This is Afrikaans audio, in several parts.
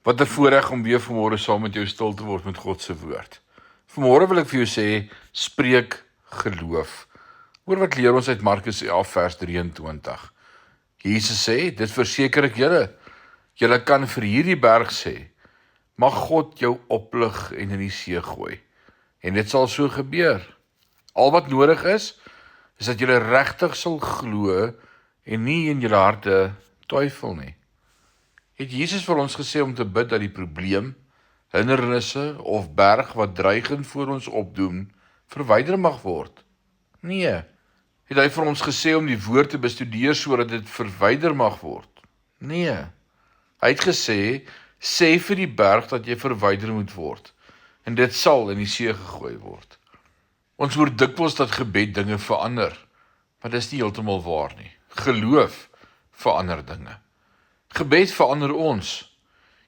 Wat 'n voorreg om weer vanmôre saam met jou stil te word met God se woord. Vanmôre wil ek vir jou sê, spreek geloof. Hoor wat leer ons uit Markus 11 vers 23. Jesus sê, dit verseker ek julle, julle kan vir hierdie berg sê, mag God jou oplig en in die see gooi. En dit sal so gebeur. Al wat nodig is dat julle regtig sal glo en nie in julle harte twyfel nie. Het Jesus vir ons gesê om te bid dat die probleem, hindernisse of berg wat dreigend voor ons opdoem, verwyder mag word? Nee. Het hy vir ons gesê om die woord te bestudeer sodat dit verwyder mag word? Nee. Hy het gesê, sê vir die berg dat jy verwyder moet word, en dit sal in die see gegooi word. Ons hoor dikwels dat gebed dinge verander, maar dis nie heeltemal waar nie. Geloof verander dinge. Gebed verander ons.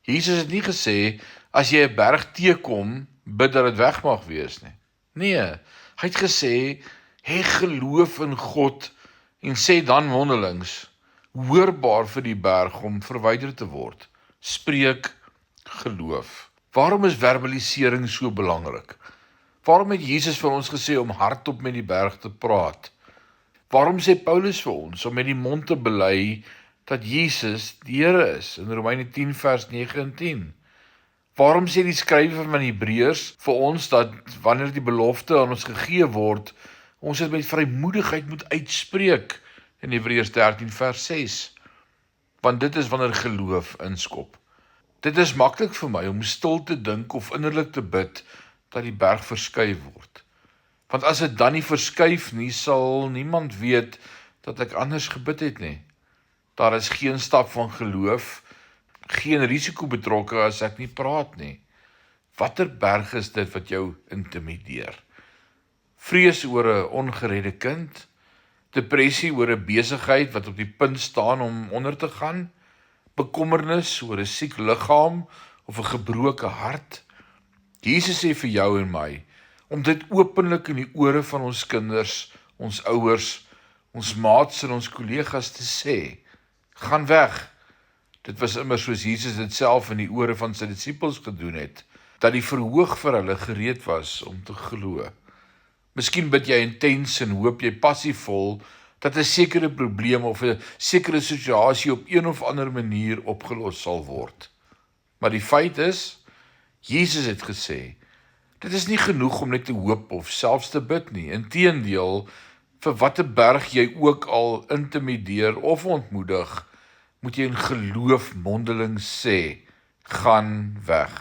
Jesus het nie gesê, as jy 'n berg teekom, bid dat dit weg mag wees nie. Nee, hy het gesê, hê geloof in God en sê dan mondelings, hoorbaar vir die berg om verwyder te word. Spreek geloof. Waarom is verbalisering so belangrik? Waarom het Jesus vir ons gesê om hardop met die berg te praat? Waarom sê Paulus vir ons om met die mond te bely dat Jesus die Here is, in Romeine 10 vers 9 en 10. Waarom sê die skrywer van Hebreërs vir ons dat wanneer die belofte aan ons gegee word, ons dit met vrymoedigheid moet uitspreek, in Hebreërs 13 vers 6. Want dit is wanneer geloof inskop. Dit is maklik vir my om stil te dink of innerlik te bid, dat die berg verskuif word. Want as dit dan nie verskuif nie, sal niemand weet, dat ek anders gebid het nie. Daar is geen stap van geloof, geen risiko betrokke as ek nie praat nie. Watter berg is dit wat jou intimideer? Vrees oor 'n ongeredde kind, depressie oor 'n besigheid wat op die punt staan om onder te gaan, bekommernis oor 'n siek liggaam of 'n gebroke hart. Jesus sê vir jou en my, om dit openlik in die ore van ons kinders, ons ouers, ons maats en ons kollegas te sê, gaan weg. Dit was immer soos Jesus dit self in die ore van sy disippels gedoen het, dat die verhoog vir hulle gereed was om te glo. Miskien bid jy intens en hoop jy passievol dat 'n sekere probleem of 'n sekere situasie op een of ander manier opgelos sal word. Maar die feit is, Jesus het gesê, dit is nie genoeg om net te hoop of selfs te bid nie. Inteendeel, vir watter berg jy ook al intimideer of ontmoedig, moet jy in geloof mondeling sê, gaan weg,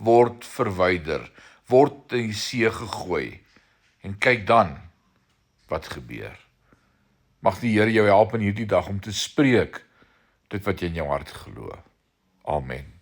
word verwyder, word in die see gegooi, en kyk dan wat gebeur. Mag die Here jou help in hierdie dag om te spreek, dit wat jy in jou hart glo. Amen.